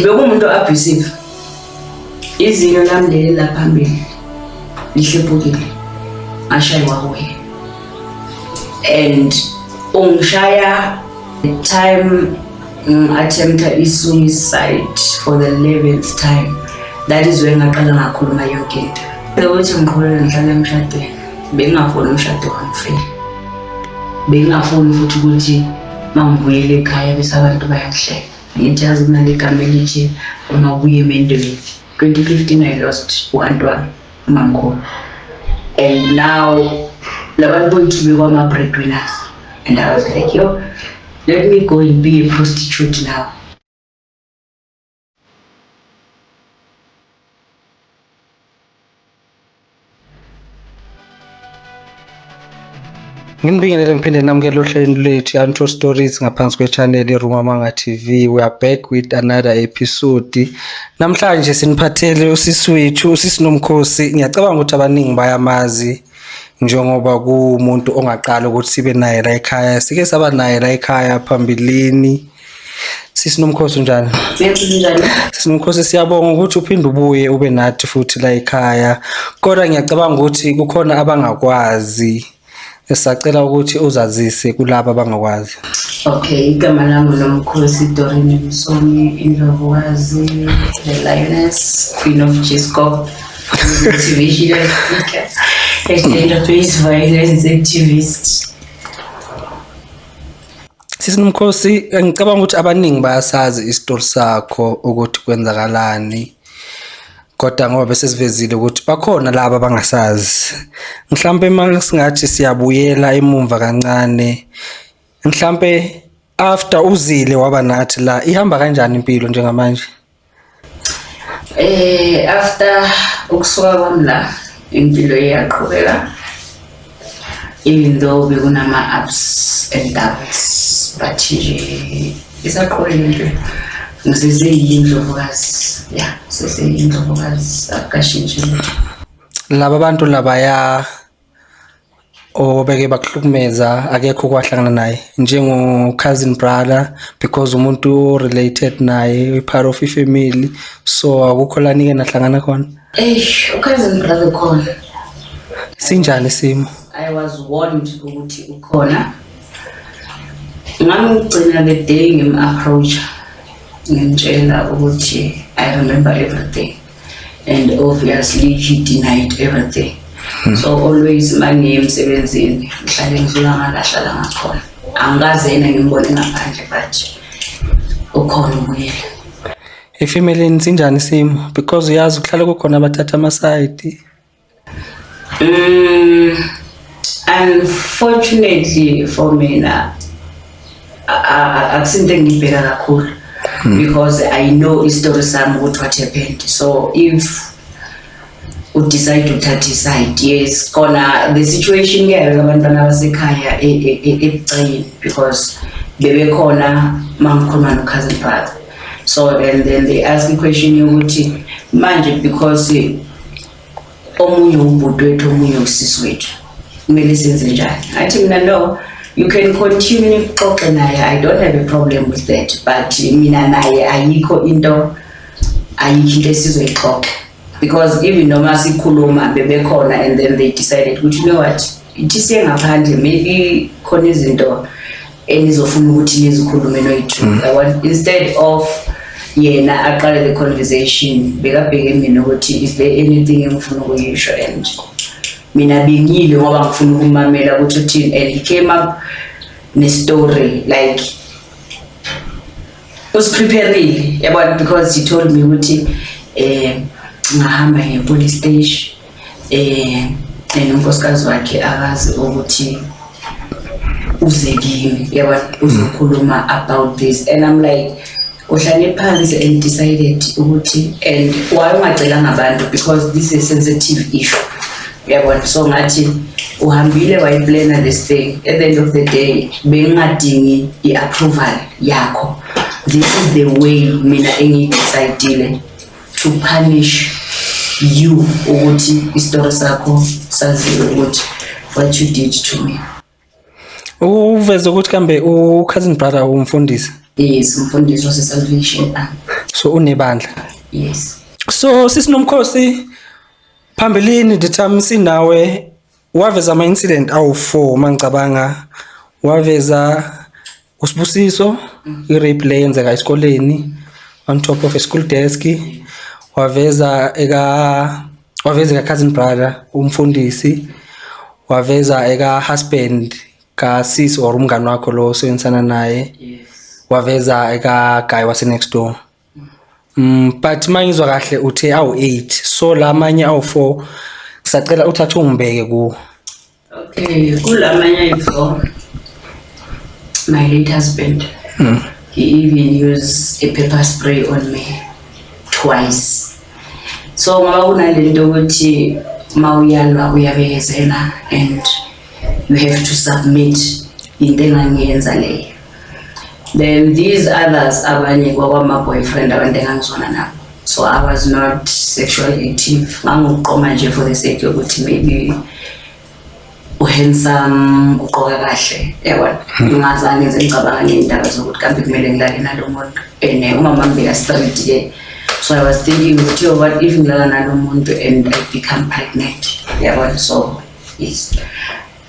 bekumuntu abusive. Izinyo lami leli laphambili lihlephukile. Ngashaywa kuye. And ungishaya the time attempted suicide for the 11th time. That is when ngaqala ngakhuluma yonke into. Ukuthi ngiqhubeke ngihlale emshadweni. Bengingafuni umshado wangifela. Bengingafuni futhi ukuthi mangibuyele ekhaya bese abantu bayangihleka. Ngithi yazi kunale gama elithi ungabuye emendweni. 2015 I lost uAntwana uMamkhulu. And now labantu bethu bekwama breadwinners. And I was like, yo, let me go and be a prostitute now. Nginibingelele ngiphinde namukele uhlelo lethu Untold Stories ngaphansi kwechannel iRumamanga TV. We are back with another episode. Namhlanje siniphathele usisi wethu, usisi Nomkhosi. Ngiyacabanga ukuthi abaningi bayamazi njengoba kuumuntu ongaqala ukuthi sibe naye la ekhaya. Sike saba naye la ekhaya phambilini. Sisi Nomkhosi njani? Njani? Sisi Nomkhosi siyabonga ukuthi uphinde ubuye ube nathi futhi la ekhaya. Kodwa ngiyacabanga ukuthi kukhona abangakwazi. Esacela ukuthi uzazise kulabo abangakwazi. Okay, igama lami Nomkhosi Doreen Msomi, indlovukazi, the lioness, queen of Gisco, motivational speaker, gender-based violence activist. Sisi Nomkhosi, ngicabanga ukuthi abaningi bayasazi isitori sakho ukuthi kwenzakalani. Kodwa ngoba bese sivezile ukuthi bakhona laba abangasazi. Mhlambe manje singathi siyabuyela emumva kancane. Mhlambe after uzile waba nathi la ihamba kanjani impilo njengamanje? After ukusuka kwami la impilo iyaqhubeka. Even though bekunama ups and downs, but nje isaqhubeka. Ngisizeyindlovukazi, yeah, sesiyindlovukazi akashintshe. Laba abantu labaya obeke bakuhlukumeza akekho kwahlangana naye njengo cousin brother because umuntu related naye part of ifamily, so akukho la nike nahlangana khona. Cousin brother khona. Sinjani simo? I was warned ukuthi ukhona. Ngangigcina the day ngim-approach. Ngimtshela ukuthi I remember everything, and obviously he denied everything. So always mangiyemsebenzini ngihlale ngidlula ngalahlala ngakhona. Angikaze yena ngimbone ngaphandle but ukhona ubuyela. Efamily sinjani simo because uyazi ukuhlala kukhona abathatha amaside. Unfortunately for mina akusinto engibheka kakhulu. Because I know the story some what happened. So if we decide to touch his side, yes, kona the situation here abantwana basekhaya ebucayini because bebe khona mangikhuluma no cousin brother. So and then they ask the question yokuthi manje because omunye ubhuti wethu omunye usisi wethu kumele senze njani. Athi mina no, you can continue ukuxoxa naye, I don't have a problem with that, but mina naye ayikho into esizoyixoxa because even noma sikhuluma bebekhona and then they decided ukuthi you know what, ithi sengaphandle maybe khona izinto enizofuna ukuthi nizikhulume noyithu. I want instead of yena aqale the conversation bekabheke mina ukuthi is there anything engifuna ukuyisho, and mina bengile ngoba ngifuna ukumamela ukuthi uthini, and he came up ne-story like was preparing about because he told me ukuthi ngahamba nge-police station and unkosikazi wakhe akazi ukuthi uze kimi yabona uzokhuluma about this, and I'm like uhlale phansi and decided ukuthi and why ungacela ngabantu because this is a sensitive issue. Yabona, so ngathi uhambile wayiplana this thing, at the end of the day bengadingi i-approval yakho. This is the way mina engidecidile to punish you ukuthi istory sakho saziwe ukuthi what you did to me. Uveze ukuthi kambe cousin brother umfundisi? Yes, umfundisi wase Salvation Army. So unebandla. Yes. So sisinomkhosi phambilini the time sinawe waveza ama incident awu4 mangicabanga waveza usibusiso i-rape le yenzeka esikoleni on top of a school desk, waveza eka cousin brother umfundisi, waveza eka husband ka sis or umngani wakho lo osebenzisana naye, waveza eka guy wase next door. But mangizwa kahle uthe awu8, so lamanye awu4 sacela uthathe ungibeke ku. Okay, kulamanye awu4 my late husband, he even used a pepper spray on me twice. So ngoba kunalento ukuthi mawuyalwa uyabekezela and you have to submit into engangiyenza leyo. Then these others abanye kwama boyfriend abantu engangizona nabo, so I was not sexually active. Ngangiqoma nje for the sake yokuthi maybe handsome, uqoka kahle, yabona. Ngazange ngize ngicabanga ngendaba zokuthi kambe kumele ngilale nalo muntu and umama mbeka straight ke. So I was thinking ukuthi what if ngilala nalo muntu and I become pregnant, yabona. So yes,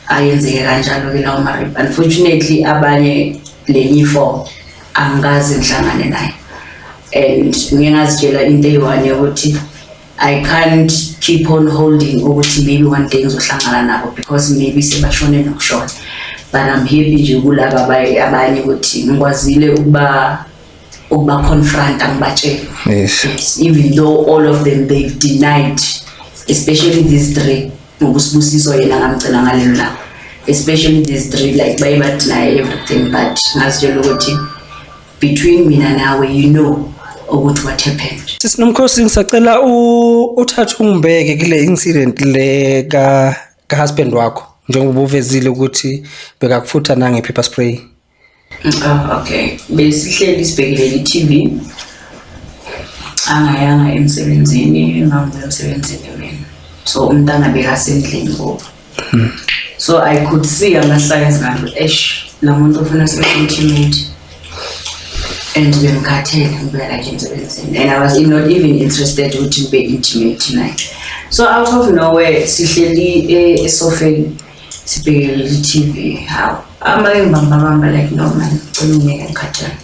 ayenzeke kanjalo ke lawo marip. Unfortunately abanye lenye form angazi ngihlangane naye and ngiyazitshela into eyiwani ukuthi I can't keep on holding ukuthi maybe one day ngizohlangana nabo because maybe sebashone nokushona, but I'm happy nje kulaba abanye ukuthi ngikwazile ukuba confront angibatshela. Yes, even though all of them they've denied, especially these three ngokusibusiso yena ngamgcina ngalelo la, especially these three like bayiba deny everything, but ngazitshela ukuthi between mina nawe you know ukuthi what happened. Sisinomkhosi ngisacela uthathe ungibeke kule incident le ka husband wakho njengoba uvezile ukuthi bekakufutha nange pepper spray. Okay, besihleli sibhekele i-TV angayanga emsebenzini ngamsebenzini mina, so umntana bekasendlini ngoba so I could see ama-signs ngathi la muntu ufuna se-intimate and bengikhathele ngibeka nje emsebenzini and I was not even interested ukuthi ngibe intimate naye. So out of nowhere sihleli esofeni sibhekele i-TV, how amangibamba like no man ngeke ngikhathele.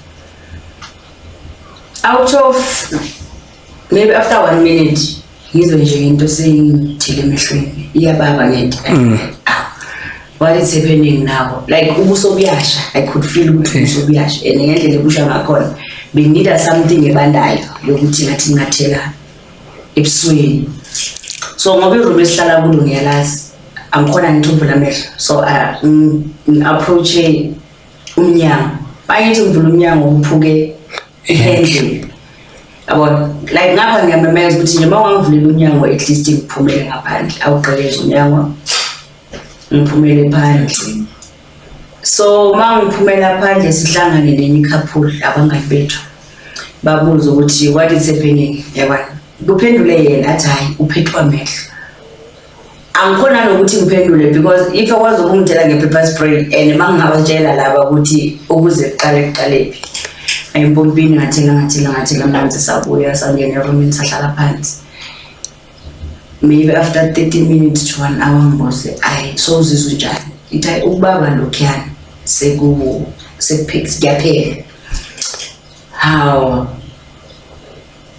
Out of maybe after 1 minute ngizwe nje into seyingithile emehlweni iyababa ngento. What is happening now? Like ubuso buyasha, I could feel ukuthi ubuso buyasha and ngendlela ebusha ngakhona benginida something ebandayo yokuthi ngathi ngathela ebusweni. So ngoba iroom esihlala kulo ngiyalazi angikhona ngithumbula amehlo, so approach umnyango bayithi ngivula umnyango uphuke ihandle yabo, like ngapha ngiyamemeza ukuthi nje mawangivulile umnyango at least ngiphumele ngaphandle, awuqeleze umnyango ngiphumele phandle. So mangiphumela phandle sihlangane nenye couple abangani bethu babuza ukuthi what is happening, yabona. Kuphendule yena athi hayi uphethwe amehlo. Angikhona nokuthi ngiphendule because if akwazi ukungitshela nge-pepper spray and mangingabatshela laba ukuthi ukuze kuqale phi empompini ngathela amanzi sabuya sangena eromini sahlala phansi. Maybe after 30 minutes to 1 hour ngibuze so uzizwa njani, ithi ukubaba lokhuyana sekuyaphela. How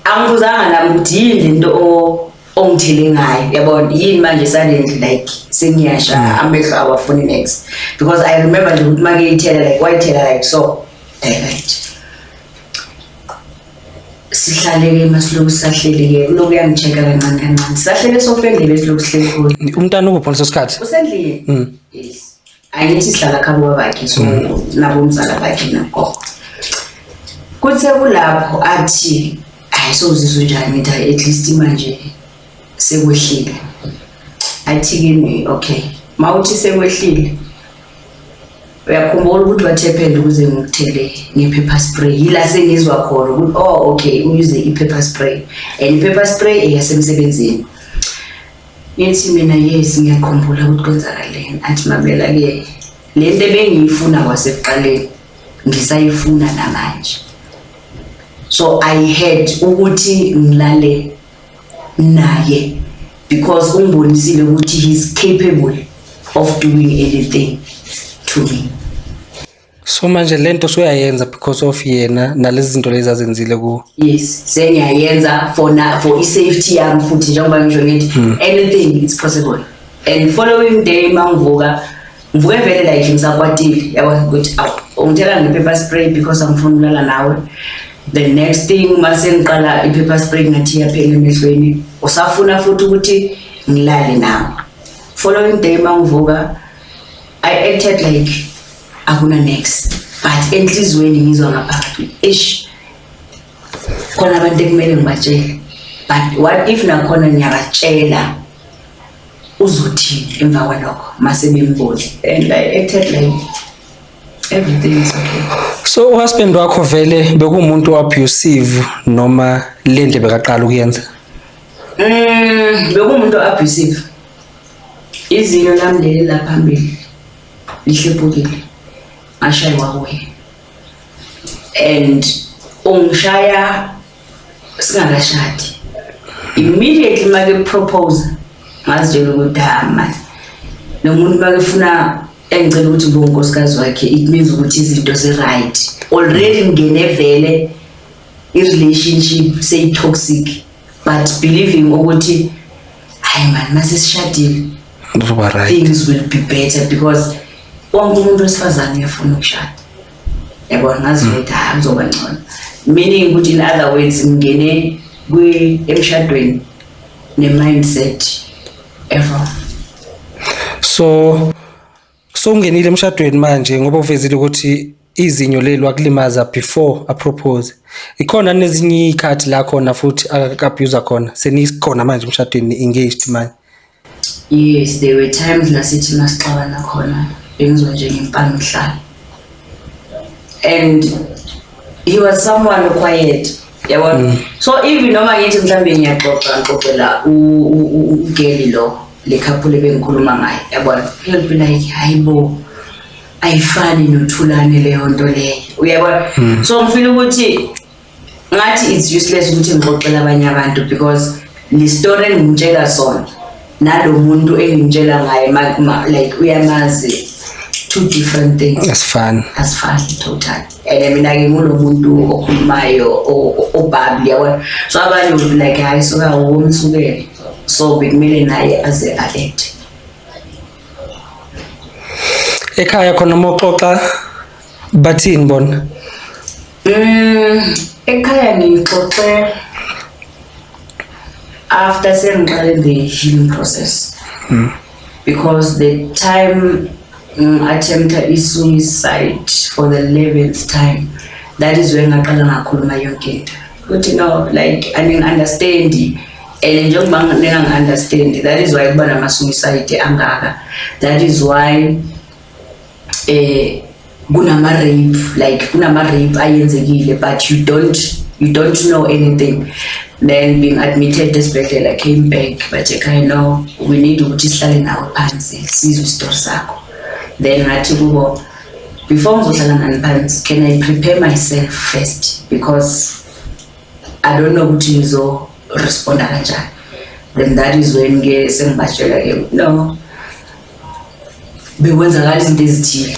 angibuzanga nami ukuthi yini into ongithele ngayo, yabona, yini manje suddenly like sengiyasha amehlo awafuni next, because I remember nje ukuthi make ithela like wayithela like so right. Sihlale-ke masiloku sahleli-ke uloku yangichecka kancane sahlele sofendle besiloku sihleli khona. Umntana ukuphi leso sikhathi? Usendlini. Yes, angithi sihlala khabo bakhe, so nabo umzala bakhe nako kuthe kulapho athi hayi sozizwe njani, ngithi at least manje sekwehlile. Athi kimi okay mawuthi sekwehlile uyakhumbula ukuthi what happened ukuze ngikuthele nge-pepper spray, yila sengizwa khona ukuthi oh okay uyuze i-pepper spray and i-pepper spray eyasemsebenzini. Ngithi mina yes ngiyakhumbula ukuthi kwenzakaleni. Athi mamela-ke lento ebengiyifuna kwasekuqaleni ngisayifuna namanje. so I had ukuthi ngilale naye because ungibonisile ukuthi he's capable of doing anything to me. So manje lento soyayenza because of yena nalezi zinto lezi azenzile ku. Yes, sengiyayenza for safety yami futhi njengoba ngisho ngithi anything is possible. And following day mangivuka vele like ngisakwatile yabona ukuthi ungithela nge-pepper spray because angifuni ukulala nawe. The next thing mase ngiqala i-pepper spray ngathi yaphela emehlweni usafuna futhi ukuthi ngilale nawe. Following day mangivuka I acted like akuna next, but enhlizweni ngizwa ngaphakathi khona abantu ekumele ngibatshele, but what if nakhona ngiyabatshela uzothini emva kwalokho mase bembona. And I acted like everything is okay. So husband wakho vele bekumuntu abusive noma lento bekaqala ukuyenza? Bekumuntu abusive. Izinyo lami leli laphambili lihlephukile ashaywa kuye, and ungishaya singakashadi. Immediately make propose ngazitshela ukuthi manje nomuntu makefuna engicela ukuthi ube unkosikazi wakhe, it means ukuthi izinto right. Already ngene vele i-relationship say toxic, but believing ukuthi hayi man mase sishadile things will be better because wonke umuntu wesifazane uyafuna ukushada. Yabona ngazi ukuthi kuzoba ngcono, meaning ukuthi in other words ngene emshadweni ne-mindset wrong. So ungenile emshadweni manje ngoba uvezile ukuthi izinyo leli wakulimaza before a propose. Ikhona nezinye ikhathi la khona futhi akabuse khona senikhona manje emshadweni engaged manje? Yes, there were times la sithi masixabana khona bengizwa nje ngempama ihlala, and he was someone quiet yabona. So even noma ngithi mhlambe ngiyaxoxela ugeli lo le couple bengikhuluma ngayo yabona, he'll be like hayibo ayifani nothulane leyo nto leyo uyabona. So ngifeel ukuthi ngathi it's useless ukuthi ngixoxele abanye abantu because le story engimtshela sona nalo muntu engimtshela ngaye like uyamazi, two different things. Asifani total. And mina ke ngulomuntu okhulumayo obabli yabona, so abanye would be like hayi soka womsukele, so bekumele naye aze act. Ekhaya khona moxoxa bathini bona? Ekhaya ngixoxe after sengiqale the healing process, because the time attempted suicide for the 11th time, that is when ngaqala ngakhuluma yonke into ukuthi no like I didn't understand, and njengoba nginga-understand, that is why kuba nama-suicide angaka, that is why kunama-rape, like kunama-rape ayenzekile but you don't know anything. Then being admitted esibhedlela, I came back but I know we need ukuthi sihlale nawe phansi sizwe istori sakho. Then ngathi kubo before ngizohlala nani phansi, can I prepare myself first because I don't know ukuthi ngizo-responda kanjani. Then that is when ke sengibatshela ke no bekwenzakala izinto ezithile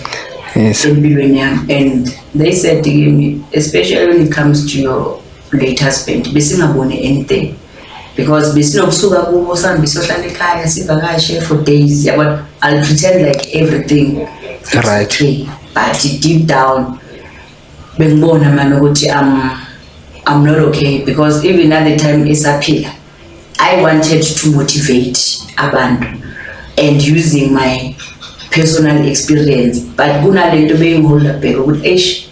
empilweni yami, and they said to me, especially when it comes to your late husband, besingaboni anything because besinokusuka kubo sihambe siyohlala ekhaya sivakashe for days yabona. I'll pretend like everything is okay, but deep down bengibona man ukuthi I'm not okay, because even at the time esaphila I wanted to motivate abantu and using my personal experience, but kunalento bengiholda back ukuthi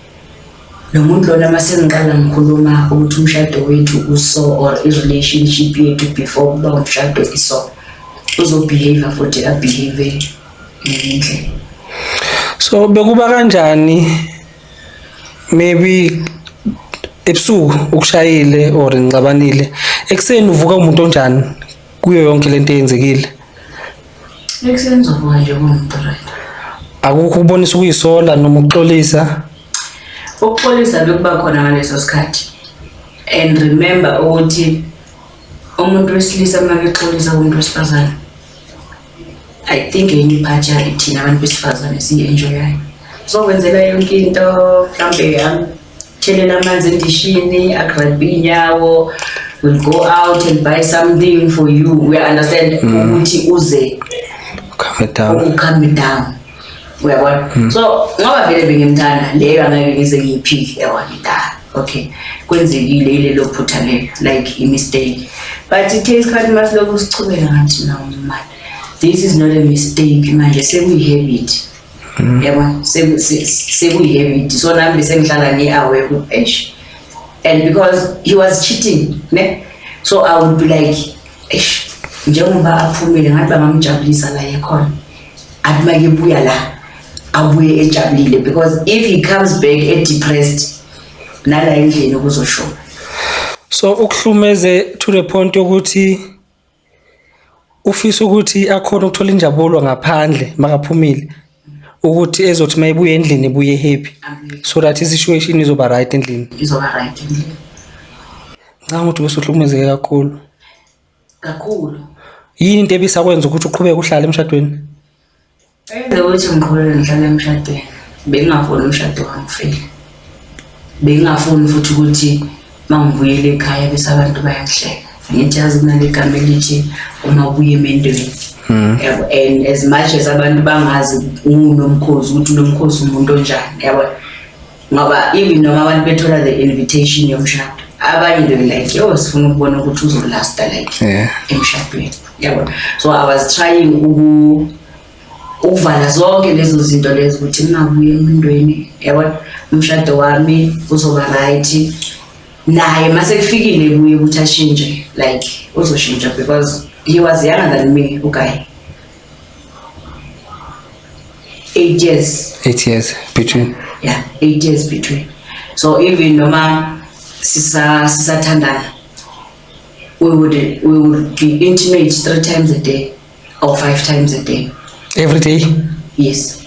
lo muntu lona mase ngiqala ngikhuluma ukuthi umshado wethu uso or i-relationship yethu before kuba umshado iso uzobehave futhi abehave ngendlela. So bekuba kanjani maybe ebusuku ukushayile or ngixabanile ekseni uvuka umuntu onjani kuyo yonke lento eyenzekile? Ekseni uvuka nje umuntu right. Akukho ubonisa ukuyisola noma ukuxolisa? Ukuxolisa bekuba khona ngaleso sikhathi And remember ukuthi umuntu wesilisa makexolisa umuntu wesifazane, I think enye iphatsha ithina abantu besifazane siyi-enjoyayo. So kwenzela yonke into, mhlambe thelela amanzi endishini, agrabhe inyawo, we'll go out and buy something for you. We understand ukuthi uze calm down. Uyabona? So ngoba vele bengimthanda leyo angeke ngize ngiyiphike yawona. Okay, kwenzekile ilelo phutha lelo, like a mistake. But it takes quite much lokho usichubeka ngathi nawo manje. This is not a mistake manje, sekuyi-habit. Yabona, sekuyi-habit. So nami sengihlala ngi-aware ku-Ash. And because he was cheating, ne? So I would be like, Ash, njengoba aphumile ngathi bangamjabulisa la ekhona. Athi makebuya la, abuye ejabulile, because if he comes back depressed, nala endlini ukuzosho. So ukuhlumeze to the point yokuthi ufisa ukuthi akhona ukuthola injabulo ngaphandle makaphumile, ukuthi ezothi mayibuye endlini ibuye happy, so that i-situation izoba right endlini. Izoba right endlini. Ngicabanga ukuthi bese uhlumezeke kakhulu. Kakhulu. Yini into ebisakwenza ukuthi uqhubeke uhlale emshadweni? Ukuthi ngiqhubeke ngihlale emshadweni, bengingafuni umshado wami ufile. Bengingafuni futhi ukuthi mangibuyele ekhaya bese abantu bayangihleka. Ngithi yazi kunale gama elithi uma ubuye emendweni. And as much as abantu bangazi unomkhosi ukuthi unomkhosi umuntu onjani, yabo. Ngoba even noma abantu bethola the invitation yomshado, abanye they like, yo sifuna ukubona ukuthi uzolasta like emshadweni. Yabo. So I was trying ukuvala zonke lezo zinto lezo ukuthi ngingabuye emendweni, yabo. Umshado wami uzoba right. Naye mase kufikile kuye ukuthi ashintshe, like uzoshintsha, because he was younger than me, okay. 8 years. 8 years between. Yeah, 8 years between. So even noma sisathandana, we would be intimate 3 times a day or 5 times a day. Every day? Yes.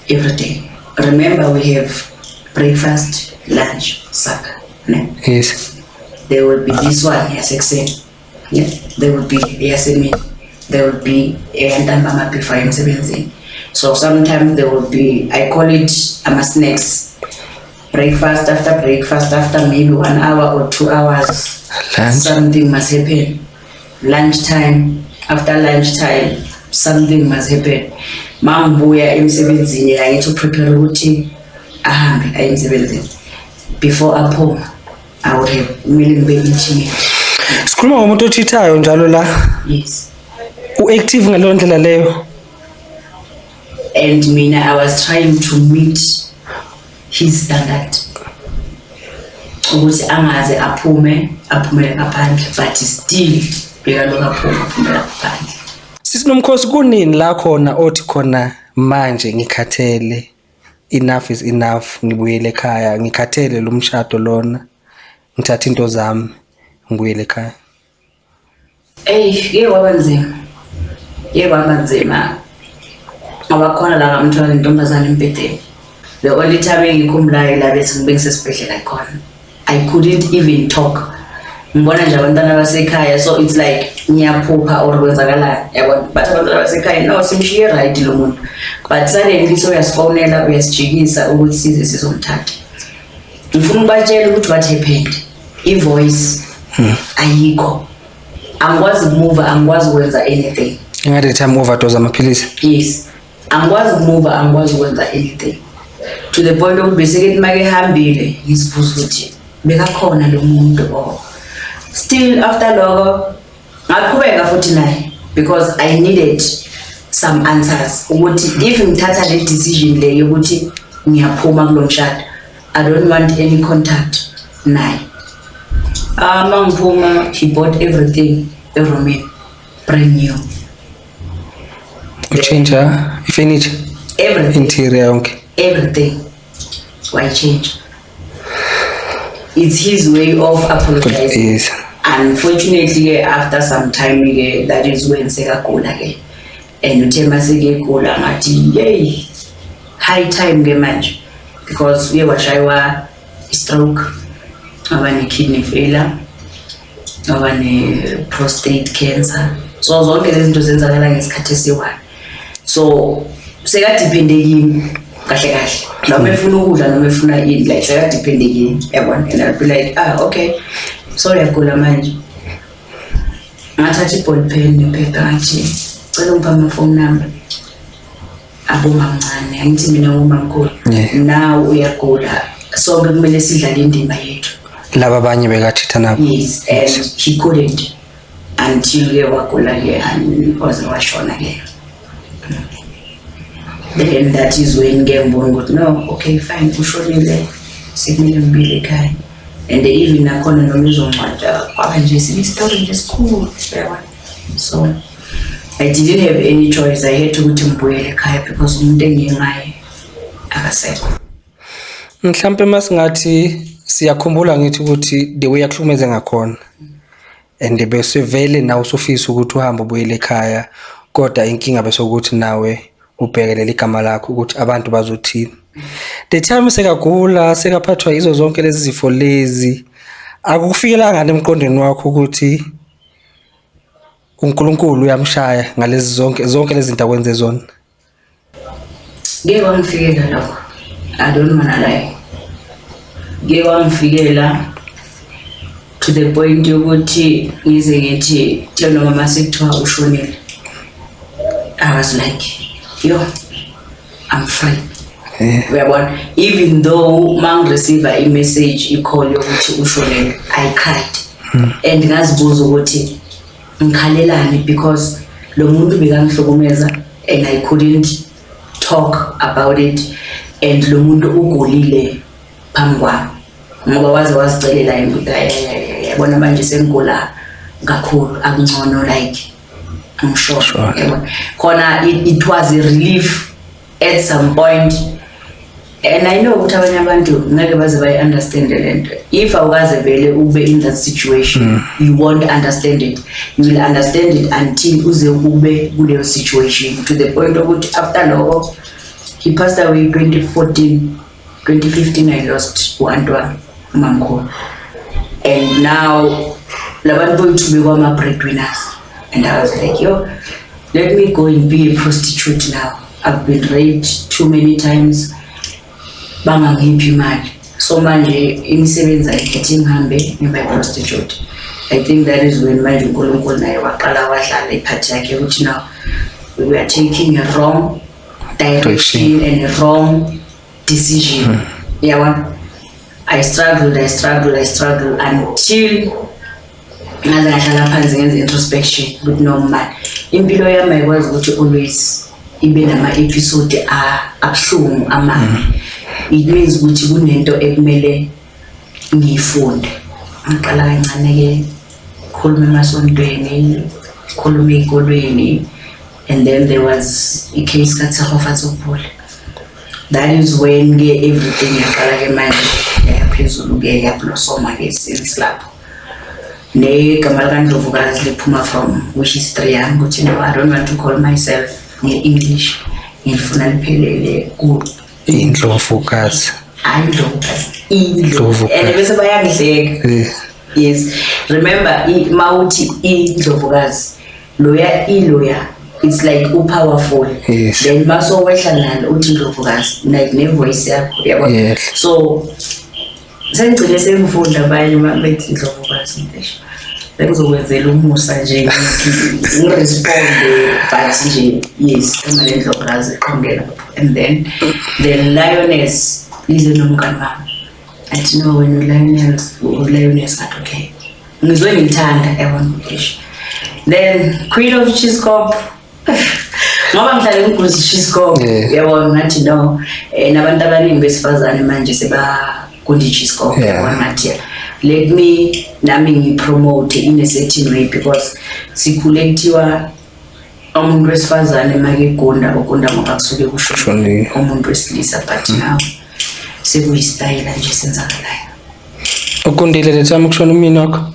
Every day. Remember, we have breakfast, lunch, supper. No? Yes. There will be this one, yes, except. Yeah. There will be yasmin. There will be ntambama before emsebenzini. So sometimes there will be, I call it snacks. Breakfast, after maybe 1 hour or 2 hours, lunch. Something must happen. Lunchtime, after lunchtime, something must happen. Mangibuya emsebenzini, I need to prepare ukuthi ahambe aye emsebenzini. Before aphuma, I would have kumele ngibe intimate. Sikhuluma ngomuntu ochithayo njalo la. Yes. U-active ngaleyo ndlela leyo. And mina, I was trying to meet his standard. Ukuthi angaze aphumele ngaphandle, but still bekaloku aphumela ngaphandle. Sisinomkhosi kunini la khona othi khona manje ngikhathele, enough is enough, ngibuyele ekhaya, ngikhathele lo mshado lona, ngithatha into zami ngibuyele ekhaya? Yeke kwaba nzima. Ngoba khona la ngamthola intombazane empedeni. The only time engikhumbulayo la bethi ngibe ngisesibhedlela khona, I couldn't even talk. Ngibona nje abantwana basekhaya, so it's like ngiyaphupha or kwenzakalani, yabona. But abantwana basekhaya no simshiye right lo muntu. But suddenly so uyasifonela, uyasijikisa ukuthi size sizomthatha. Ngifuna ukubatshela ukuthi what happened. I-voice ayikho. Angikwazi ukumove, angikwazi ukwenza anything. Ngale time overdose amaphilisi. Yes. Angikwazi ukumove, angikwazi ukwenza anything. To the point of basically make hambile ngizibuza ukuthi bekakhona lo muntu. Still after lokho ngaqhubeka futhi naye, because I needed some answers ukuthi if ngithatha le decision le yokuthi ngiyaphuma kulo mshado, I don't want any contact naye. Mangiphuma, he bought everything from brand new. Change furniture, everything, interior yonke, everything. Why change? It's his way of apologizing. Yes. Unfortunately, after some time, that is when sekagula again. And uthema sekegula ngathi yey, high time ke manje, because we washaywa stroke. ngaba ne-kidney failure, ngaba ne-prostate cancer. So zonke lezi zinto zenzakala ngesikhathi esiyi-one. So sekadiphende kimi kahle kahle, noma efuna ukudla noma efuna ini, like sekadiphende kimi, yabona. And I'll be like, okay, so uyagula manje. Ngathatha i-ball pen nephepha ngathi cela ungipha ama-phone number abomamncane, angithi mina ngumamkhulu. Now uyagula, sonke kumele sidlale indima yethu. Laba abanye bekathitha nabo. Yes, and he couldn't until ke wagula ke and waze washona ke. Then that is when ke ngibona ukuthi no, okay fine, ushonile sikumele ngibile ekhaya. And even nakhona noma izongcwatshwa kwaba nje story nje school. So I didn't have any choice. I had to go to ngibuyele ekhaya because umuntu engiyengaye akasekho. Mhlambe masingathi siyakhumbula ngithi ukuthi the way yakuhlukumeze ngakhona and bese vele nawe usufisa ukuthi uhambe ubuyele ekhaya, kodwa inkinga bese ukuthi nawe ubhekelele igama lakho ukuthi abantu bazothini. The time sekagula, sekaphathwa izo zonke lezi zifo lezi, akukufikela ngane emqondweni wakho ukuthi uNkulunkulu uyamshaya ngalezi zonke lezi zinto akwenze zona? Ngeke wangifikela lokho, I don't wanna lie. Ngeke wangifikela to the point yokuthi ngize ngithi noma mama sekuthiwa ushonile, I was like, yo, I'm free. Uyabona, even though mang receive a message i-call yokuthi ushonile, I cried. And ngazibuza ukuthi ngikhalelani because lo muntu bekangihlukumeza and I couldn't talk about it, and lo muntu ugulile phambi kwami ngoba waze wazicelela ukuthi yabona manje sengigula kakhulu, akungcono, like I'm sure. Yabona khona it was a relief at some point. And I know ukuthi abanye abantu ngeke baze bayi understand lento. If awukaze vele ube in that situation, you won't understand it. You will understand it until uze ube kuleyo situation, to the point ukuthi after lokho he passed away 2014. 2015 I lost uAntwana umamkhulu, and now labantu bethu bekwama breadwinners, and I was like, yo, let me go and be a prostitute now. I've been raped too many times, bangangiphi imali, so manje imisebenzi ayikhethi ngihambe ngibe prostitute. I think that is when manje uNkulunkulu naye waqala wadlala iphathi yakhe ukuthi now we are taking a wrong direction and a wrong decision. Yeah, I struggled until ngaze ngahlala phansi ngenze introspection with no man. Impilo yami ayikwazi ukuthi always ibe nama-episode abuhlungu amanye. It means ukuthi kunento ekumele ngiyifunde. Ngiqala kancane-ke khuluma emasontweni, khuluma ey'kolweni, and then there was i-case kaTshegofatsopola. That is when everything yaqala ke manje yaphezulu ke yablosoma ke since lapho. Negama likaNdlovukazi liphuma from history yami ukuthi no, I don't want to call myself nge-English, ngifuna liphelele ku Indlovukazi. Indlovukazi. And bese bayangihleka. Yes, remember mawuthi Indlovukazi, lawyer, it's like powerful. Yes. Then maso wehla nalo uthi Ndlovukazi, like ne-voice yakho, yabo. Yes. So sengigcine sengifunda abanye mabethi Ndlovukazi ngisho bengizokwenzela umusa nje ngiresponde, but nje yes kama le Ndlovukazi iqondela. And then the lioness lize nomngane wami athi no, when lioness ngathi okay ngizwe ngithanda, yabona ngisho. Then Queen of Chiscop ngoba ngihlale ngikuzi Chiscop, yabona ngathi no, nabantu abaningi besifazane manje sebakundi Chiscop, yabona ngathi let me nami ngipromote in a certain way, because sikhule kuthiwa umuntu wesifazane makegunda ugunda ngoba kusuke kusho umuntu wesilisa, but now sekuyistayela nje senzakalayo. Ukundile le time kushona umyeni wakho?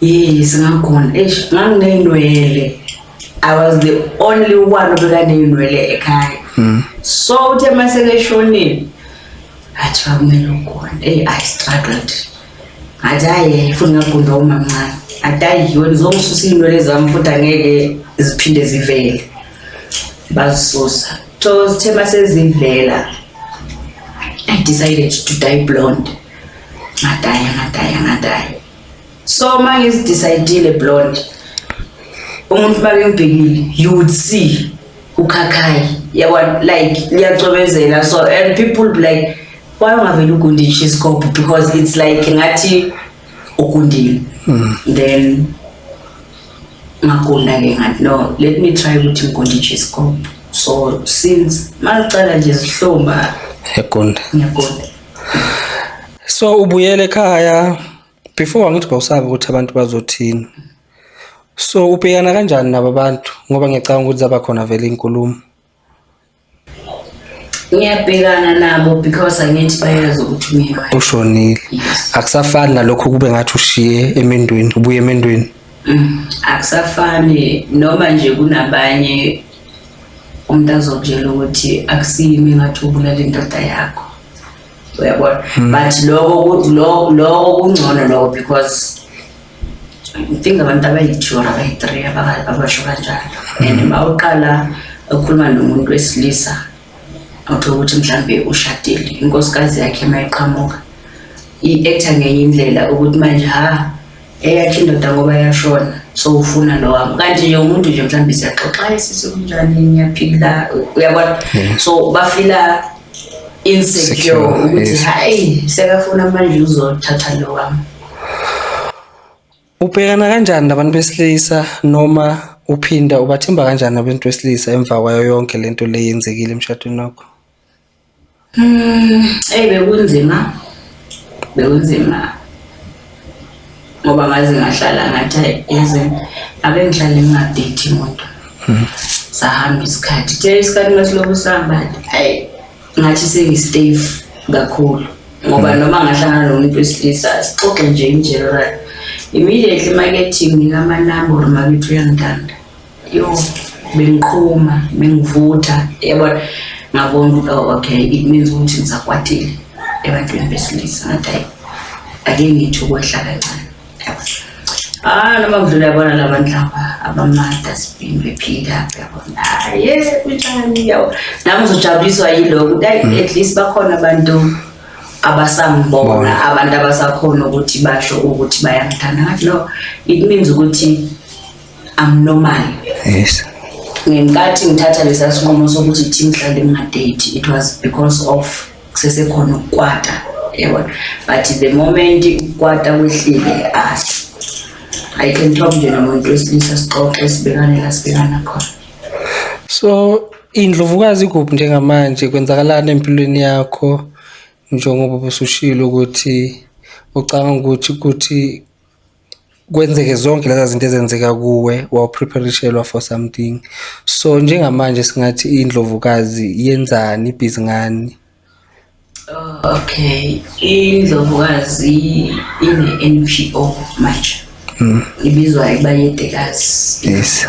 Yes, ngakhona. Nganginenwele. I was the only one obekanenwele ekhaya. So uthe mase keshonile athi kumele ukhona. I struggled. ngathi hayi futhi ngagunda umamncane athi ayiyo ngizongisusa inwele zami futhi angeke ziphinde zivele bazisusa so sithe masezivela I decided to dye blonde ngadaya so mangizidecidile blonde umuntu makengibhekile you would see ukhakhaya yabona like liyacobezela so and people be like why ungavela ugundisha isikophu because it's like ngathi ugundile then ngagunda ke ngathi no let me try ukuthi ngigundishe isikophu so since mangicala nje sihlomba ngiyagunda so ubuyele ekhaya before angithi bawusabe ukuthi abantu bazothini so ubhekana kanjani nabo abantu ngoba ngiyacanga ukuthi abakhona vele inkulumo ngiyabhekana nabo because angithi bayazi ukuthi mina ushonile akusafani nalokho kube ngathi ushiye emendweni ubuye emendweni akusafani noma nje kunabanye umuntu azokutshela ukuthi akusimi ngathi ubulala indoda yakho uyabona but lokho kungcono lokho because I think abantu abayi-2 or abayi-3 abasho kanjalo and mawuqala ukukhuluma nomuntu wesilisa awuthola ukuthi mhlambe ushadile inkosikazi yakhe mayiqhamuka i-actor ngenye indlela ukuthi manje eyakhe indoda ngoba yashona so ufuna lo wami kanti nje umuntu nje mhlambe siyaxoxa sisi kunjani ngiyaphila uyabona so bafila insecure ukuthi hayi sekafuna manje uzothatha lo wami. Ubhekana kanjani nabantu besilisa noma uphinda ubathemba kanjani abantu besilisa emva kwayo yonke lento le yenzekile emshadweni wakho? Bekunzima ngoba ngaze ngahlala ngathi ake ngihlale ngingadate umuntu sahamba isikhathi masiloku sihamba ngathi sengistay kakhulu ngoba noma ngahlangana nomuntu wesilisa sixoxe nje in general immediately marketing nginamanamba makithi uyangithanda bengiqhuma bengivutha yabona ngabona ukuthi okay it means ukuthi ngisakwatile ebantwini besilisa ngathi ake ngithi ukwehla kancane noma ngidlula yabona labantu laba abamada sibini bephila yabona kunjani yawo nami ngizojabuliswa yiloko ukuthi at least bakhona abantu abasangibona abantu abasakhona ukuthi basho ukuthi bayangithanda ngathi no it means ukuthi I'm normal. Yes. Ngenkathi ngithatha lesa sinqumo sokuthi thi ngihlale ngingadate it was because of kusesekhona ukukwata yabona but the moment ukukwata kwehlile I can talk nje nomuntu wesilisa sixoxe sibekane la sibekana khona. So indlovukazi iguphi njengamanje kwenzakalana empilweni yakho njengoba usushilo ukuthi ucanga ukuthi kwenzeke zonke lezi zinto ezenzeka kuwe wa prepareshelwa for something so njengamanje singathi indlovukazi yenzani ibhizi ngani? Okay indlovukazi ine NPO manje ibizwa ibayedekazi. Yes.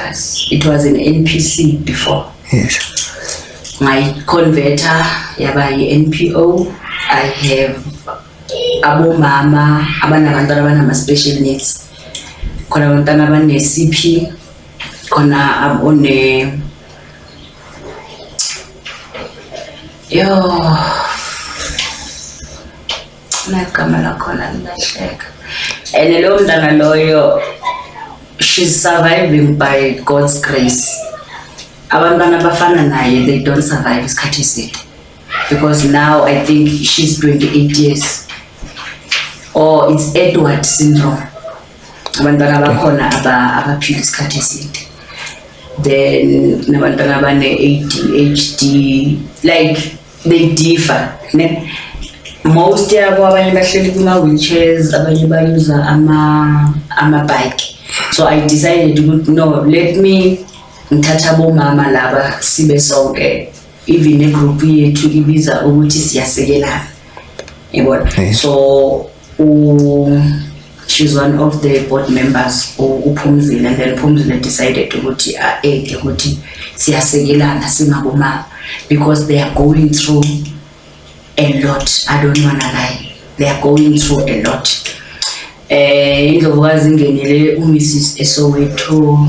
It was an NPC before. Yes. My converter yaba NPO. I have abomama abanabantwana abanama special needs khona abantwana abane CP khona abone nagama lakhona lilahleka and lo mntana loyo she's surviving by God's grace. Abantwana abafana naye they don't survive isikhathi eside because now I think she's 28 years or it's Edward syndrome. Abantwana bakhona abaphila isikhathi eside then nabantwana abane ADHD like they differ ne most yabo abanye bahleli kuma wheelchairs abanye bayuza ama bike so I decided no let me ngithatha bomama laba sibe sonke even a group yethu ibiza ukuthi siyasekelana yabona so she's one of the board members uPhumzile and then Phumzile decided ukuthi ukuthi siyasekelana singabomama because they are going through a lot. I don't wanna lie, they are going through a lot Indlovukazi ingenele uMrs eSoweto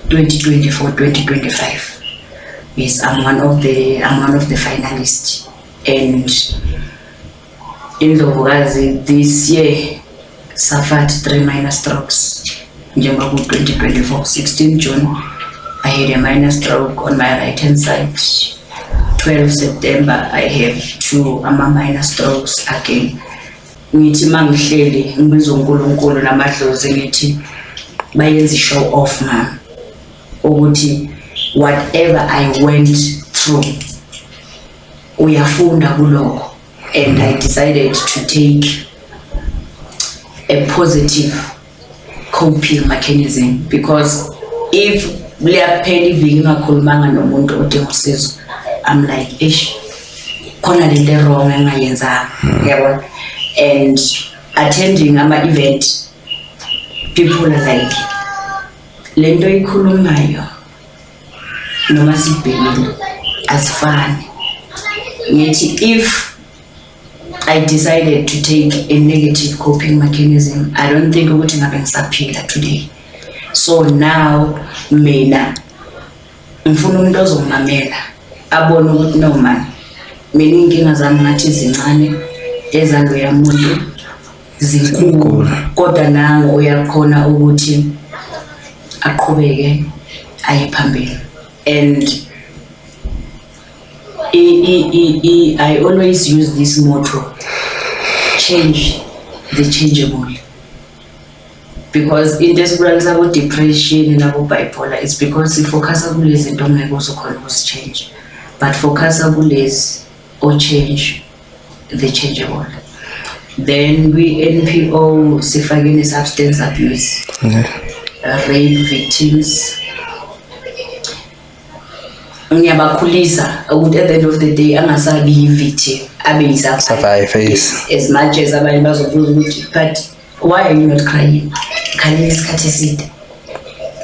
2024-2025. Yes, I'm one of the finalists, and Indlovukazi this year suffered 3 minor strokes. Njengoba ku 2024, 16 June, I had a minor stroke on my right hand side. 12 September, I have 2 minor strokes again. Ngithi mangihleli ngibiza uNkulunkulu namadlozi ngithi bayenza show off mama ukuthi whatever I went through uyafunda kuloko, and I decided to take a positive coping mechanism, because if liyaphela iviki ngakhulumanga nomuntu odinga usizo, I'm like ish khona lento wrong engayenza yabona. And attending ama event, people are like lento ikhulumayo noma sibhekile asifani. Ngithi if I decided to take a negative coping mechanism, I don't think ukuthi ngabe ngisaphila today. So now mina ngifuna umuntu ozongimamela abone ukuthi no man, mina inkinga zami ngathi zincane, ezalo yamuntu zinkulu, kodwa nango uyakhona ukuthi aqhubeke aye phambili. And I always use this motto, change the changeable, because in this world about depression and about bipolar, it's because we focus on less and don't make also cause change, but focus on less or change the changeable. Then we NPO sifakeni substance abuse, rape victims. Ngiyabakhulisa ukuthi at the end of the day angasabi victim, abe survive as much as abanye bazobuza ukuthi but why are you not crying? Khalile isikhathi eside,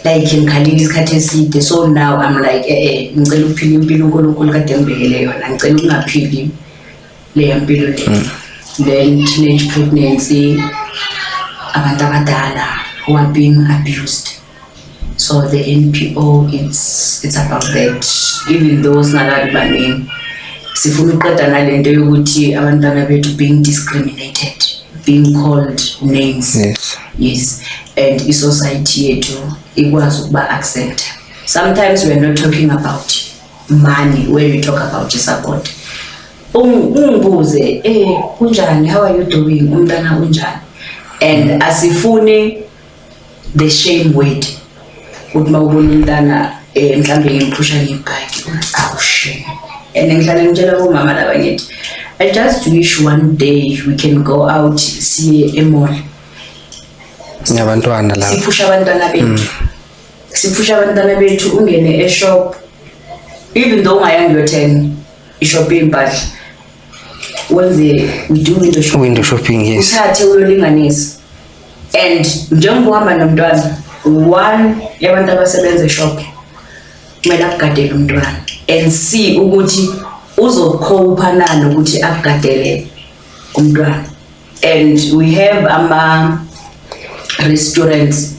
like ngikhalile isikhathi eside. So now I'm like ngicela ukuphila impilo uNkulunkulu kade ngibekele yona, ngicela ukungaphili le mpilo le. Then teenage pregnancy, abantu abadala who are being abused. So the NPO, it's about that. Even though singabantu baningi sifuna uqeda nalento yokuthi abantwana bethu being discriminated, being called names. Yes. And society yethu ikwazi ukuba accept. Sometimes we're not talking about money when we talk about support. Ungibuze kunjani, how are you doing, umntana unjani, and asifune the shame word ukuthi mawubona umntana mhlambe ngimpusha ngebhaki awushame. And ngihlala ngitshela bomama labangithi I just wish one day we can go out see a mall nabantwana la sipusha abantwana bethu ungene e-shop, even though ungayanga uyothenga i-shop impahla, wenze we do window shopping, yes, uthathe uyolinganisa. And njengoba uhamba nomntwana, one yabantu abasebenza e-shop kumele akugadele umntwana and see ukuthi uzokhopha nani ukuthi akugadele umntwana. And we have restaurants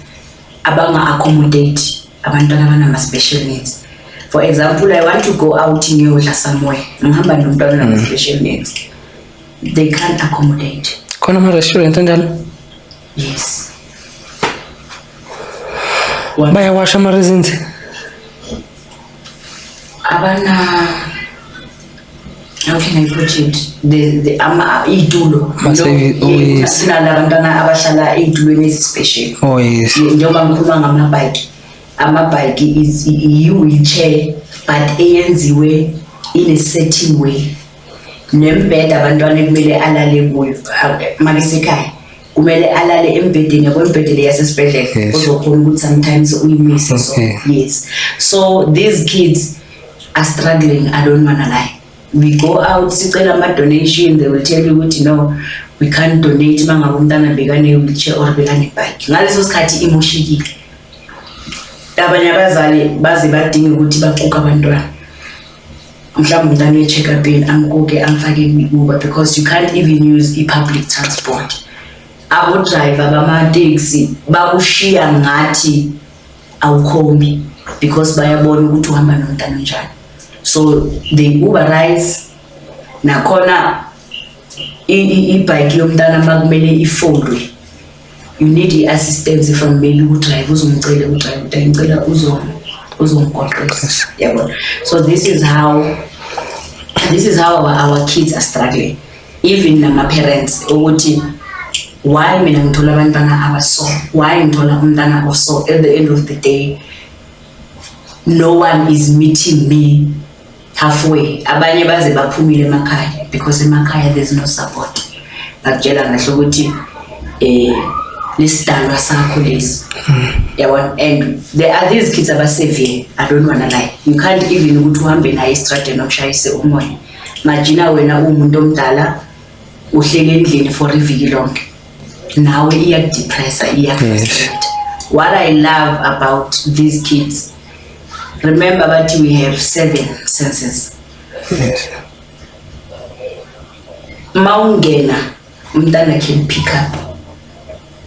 abanga accommodate abantwana abanama special needs. For example, I want to go out ngiyodla somewhere, ngihamba nomntwana nama special needs, they can't accommodate. Khona ama restaurant njalo? Yes. Bayawasha ama residents abana, how can I put it, the itulo sinala abantwana abahlala eitulweni ezisipecial. Oh yes. Njengoba ngikhuluma amabhayiki is i-wheelchair but eyenziwe in a certain way, nembheda abantwana kumele alale kuyo makesekhaya, kumele alale embhedeni yabo, embhedeni yasesibhedlela uzokhona ukuthi sometimes uyimise. So yes, so these kids are struggling, I don't wanna lie. We go out, sicela ama donation, they will tell you ukuthi no, we can't donate mangabe umntana bekane wheelchair or bekane bike. Ngaleso sikhathi imoshikile, abanye abazali baze badinga ukuthi baquka abantwana, mhlawumbe umntana uye-check-upini amquke amfake kwi-Uber, because you can't even use i-public transport abo driver bama-taxi bakushiya ngathi awukhombi because bayabona ukuthi uhamba nomntana njani. So they uberize nakhona i-bike yomntana makumele ifondwe, you need i-assistance from male udrive uzomcela udrive utayicela uzomgoqisa yabo. So this is how our kids are struggling, even nama-parents ukuthi why mina ngithola abantwana abaso, why ngithola umntana oso. At the end of the day no one is meeting me halfway. Abanye baze baphumile emakhaya because emakhaya there's no support. Ngakutshela kahle ukuthi lisidalwa sakho lezi yabona. And there are these kids abasevere, I don't wanna lie. You can't even ukuthi uhambe naye estradeni umshayise umoya. Imagine wena umuntu omdala uhlele endlini for iviki lonke, nawe iyakudepressa, iyakustress. What I love about these kids, remember that we have 7 senses. Yes. Maungena umntana can pick up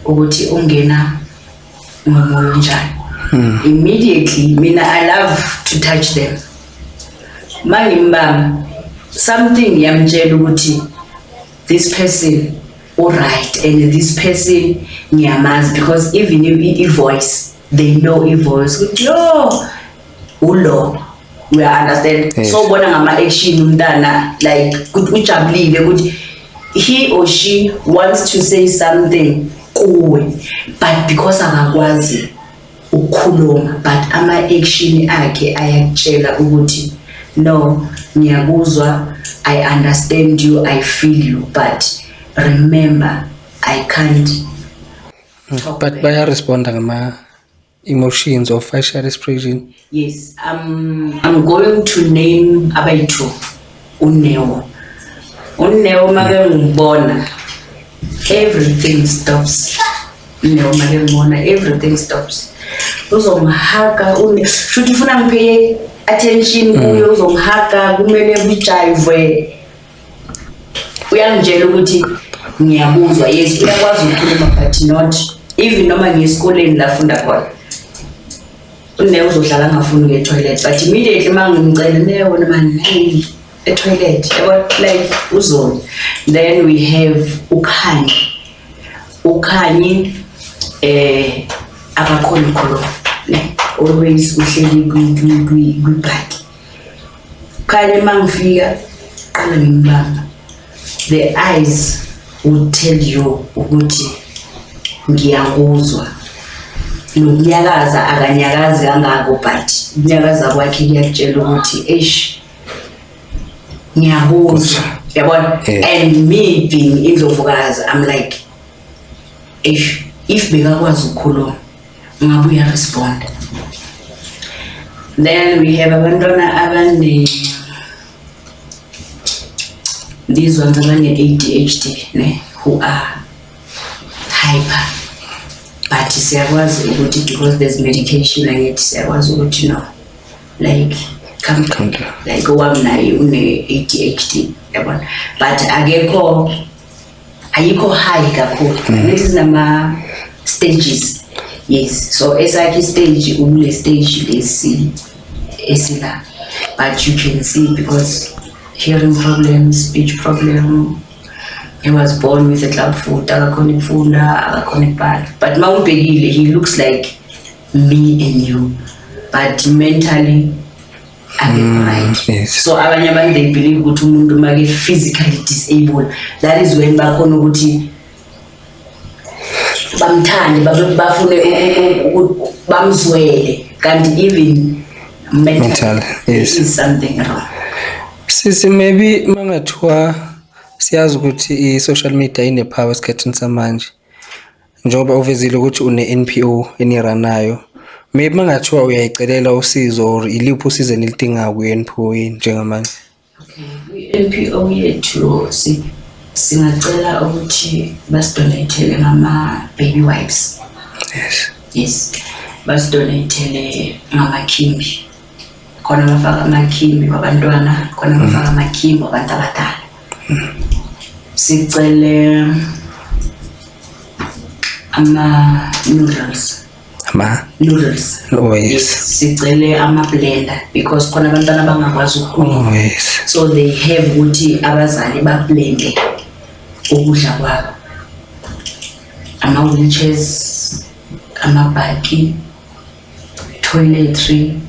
ukuthi ungena ngomoya njani. Immediately mina I love to touch them. Mangimbamba something yamtshela ukuthi this person alright and this person ngiyamazi, because even if voice they know voice ukuthi yo ulo, we understand. Yes. So bona ngama action umntana like ujabulile ukuthi he or she wants to say something kuwe, but because akakwazi ukukhuluma, but ama action akhe ayakutshela ukuthi no, ngiyakuzwa, I understand you, I feel you, but remember I can't talk. But baya respond ngama emotions or facial expression. Yes, I'm going to name abayithu. Uneo make ngibona everything stops. Uneo make ngibona everything stops. Uzongihaka shuthi ufuna ngiphe attention kuye, uzongihaka kumele ujive. Uyangitshela ukuthi ngiyabuzwa, yes uyakwazi ukukhuluma but not even noma ngiyesikoleni lafunda khona. Uneo uzohlala ngafuni ukuya toilet, but immediately mangimcela Neo man hey toilet like uzona. Then we have Ukhanyi akakhona ukukhuluma, always uhleli kwibhaki. Ukhanyi mangifika qala ngimbamba, the eyes would tell you ukuthi ngiyakuzwa. Nokunyakaza akanyakazi kangako, but unyakaza kwakhe kuyakutshela ukuthi eish ngiyakuzwa yabona. And me being indlovukazi I'm like eish, if bekakwazi ukukhuluma ngabe uyarespond. Then we have abantwana abane these ones abane ADHD who are hyper, but siyakwazi ukuthi because there's medication angithi siyakwazi ukuthi no like come like owamnaye une ADHD yabona, but ayikho high kakhulu. Ngithi sinama stages. Yes, so esakhi stage ukule stage esila, but you can see because hearing problems, speech problem, he was born with a club foot, akakhona ukufunda, akakhona ukubhala, but mawubhekile he looks like me and you, but mentally right. Yes. So abanye abantu they believe ukuthi umuntu make physically disabled, that is when bakhona ukuthi bamthande bafune bamzwele, kanti even mentally yes, is something wrong. Sisi maybe mangathiwa siyazi ukuthi i-social media ine-power esikhathini samanje, njengoba uvezile ukuthi une-NPO eniranayo, maybe mangathiwa uyayicelela usizo or iliphi usizo enilidingayo kwi-NPO yini njengamanje? Okay, kwi-NPO yethu singacela ukuthi basidonatele ngama-baby wipes. Yes, basidonatele ngamakhimbi, khona bafaka amakhimbi wabantwana, khona bafaka amakhimbi wabantu abadala. Sicele ama-noodles. Noodles. Oh yes. Sicele ama-blender because khona abantwana abangakwazi ukuphuma. Oh yes. So they have ukuthi abazali ba-blende ukudla kwabo. Ama-wheelchairs, amabhaki, toiletry,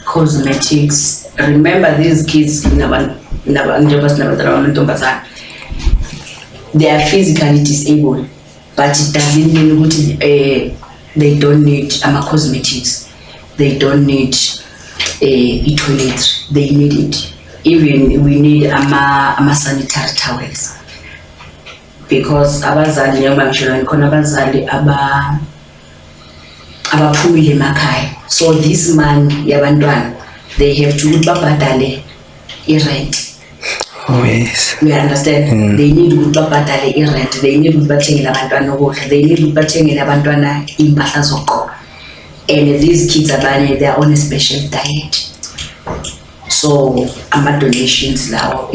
cosmetics. Remember these kids, they are physically disabled, but it doesn't mean that they don't need cosmetics, they don't need a toilet, they need it. Even we need sanitary towels, because abazali khona abazali abaphumile emakhaya. So this month yabantwana, they have to babhadale i-rent. Oh yes. We understand. They need to babhadale i-rent, they need to bathengele abantwana ukudla, they need to bathengele abantwana impahla zokugqoka. And these kids abanye, they are on a special diet. So ama-donations lawo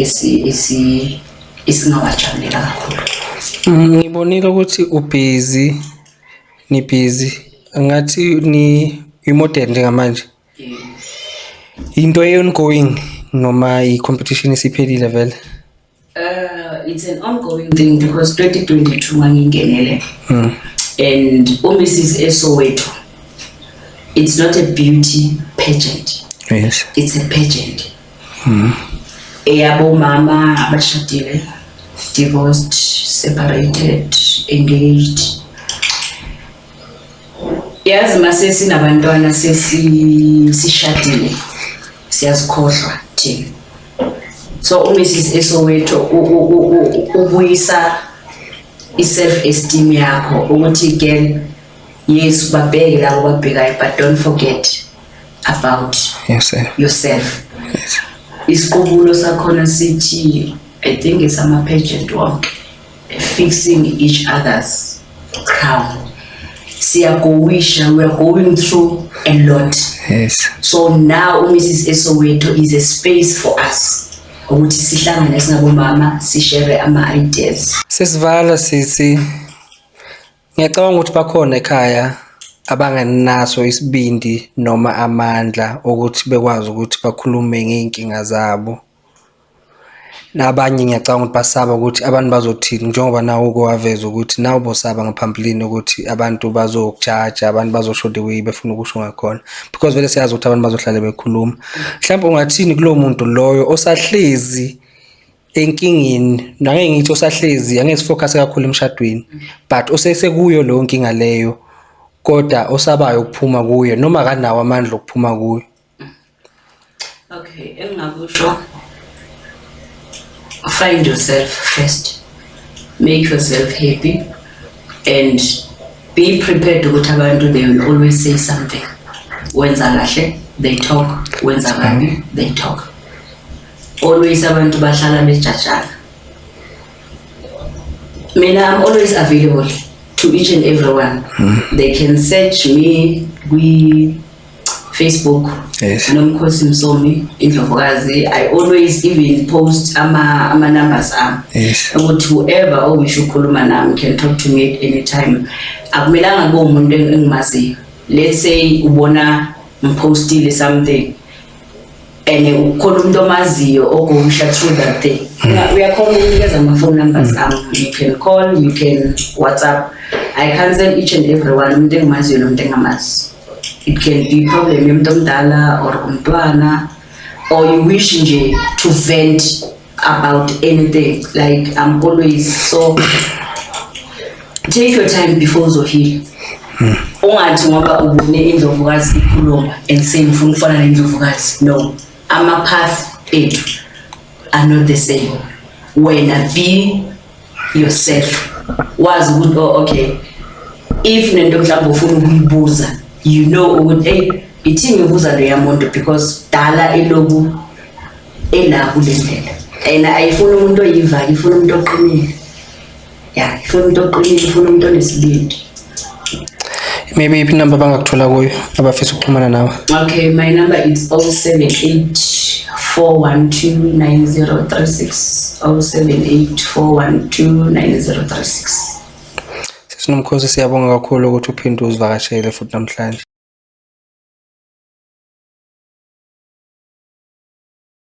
esingawajabulela kakhulu. Ngibonile ukuthi ni busy ngathi ni modern njengamanje. Into ongoing noma i-competition isiphelile vele? It's an ongoing thing because 2022 ngangingenele and Mrs. Soweto, it's not a beauty pageant. Yes. It's a pageant. Eyabo mama abashadile, divorced, separated, engaged. Yazi masesi nabantwana sishadile siyazikhohlwa thina. So Mrs. Soweto ubuyisa i-self esteem yakho ukuthi girl, yes babheke labo babhekayo, but don't forget about yourself. Yes. Isiqubulo sakhona sithi, I think it's ama-pageant wonke, fixing each other's crown. Siyagowisha, we are going through a lot. Yes. So now Mrs. Soweto is a space for us ukuthi sihlangane singabomama sishare ama-ideas. Sesivala sisi, ngiyacabanga ukuthi bakhona ekhaya abangenaso isibindi noma amandla ukuthi bekwazi ukuthi bakhulume ngey'nkinga zabo. Nabanye ngiyacabanga ukuthi basaba ukuthi abantu bazothini, njengoba nawe ukwaveza ukuthi nawe bosaba ngaphambilini ukuthi abantu bazokujaja, abantu bazosho the way befuna ukusho ngakhona, because vele siyazi ukuthi abantu bazohlala bekhuluma. Mhlawumbe ungathini kulowo muntu loyo osahlezi enkingeni, nangeke ngithi osahlezi, angeke sifocus kakhulu emshadweni, but osesekuyo leyo nkinga leyo kodwa osabayo ukuphuma kuyo noma akanawo amandla okuphuma kuyo? Okay, engingakusho, find yourself first, make yourself happy, and be prepared ukuthi abantu they will always say something. Wenza kahle, they talk. Wenza kabi, they talk. Always abantu bahlala bejajana. Mina, I'm always available to each and everyone. They can search me with Facebook. Yes. Nomkhosi Msomi Indlovukazi. I always even post ama numbers am. Yes. Ukuthi whoever owish ukukhuluma nami can talk to me at any time. Akumelanga kube umuntu engimaziyo. Let's say ubona mpostile something and ukhona umuntu omaziyo okusha through that thing. We are calling as my phone numbers. You can call, you can WhatsApp. I cancel each and everyone. Umuntu engimaziyo nomuntu engamazi. It can be problem yomuntu omdala or umntwana, or you wish nje to vent about anything. Like I'm always so. Take your time before uzoheal. Ungathi ngoba ubone Indlovukazi ikhuluma and say ngifuna ukufana neNdlovukazi. No, ama-path ethu are not the same. Wena be yourself. Wazi ukuthi okay, if nento mhlawumbe ufuna ukuyibuza, you know ukuthi hey, ithi ngibuza lo yamuntu because dala eloku elapho le ndlela. And ayifuna umuntu oyiva, ifuna umuntu oqinile. Yeah, ifuna umuntu oqinile, ifuna umuntu onesibindi. Maybe iphi number bangakuthola kuyo abafisa ukuxhumana nawe? Okay, my number is 078 412 9036. 078 412 9036. Sinomkhosi, siyabonga kakhulu ukuthi uphinde uzivakashele futhi namhlanje.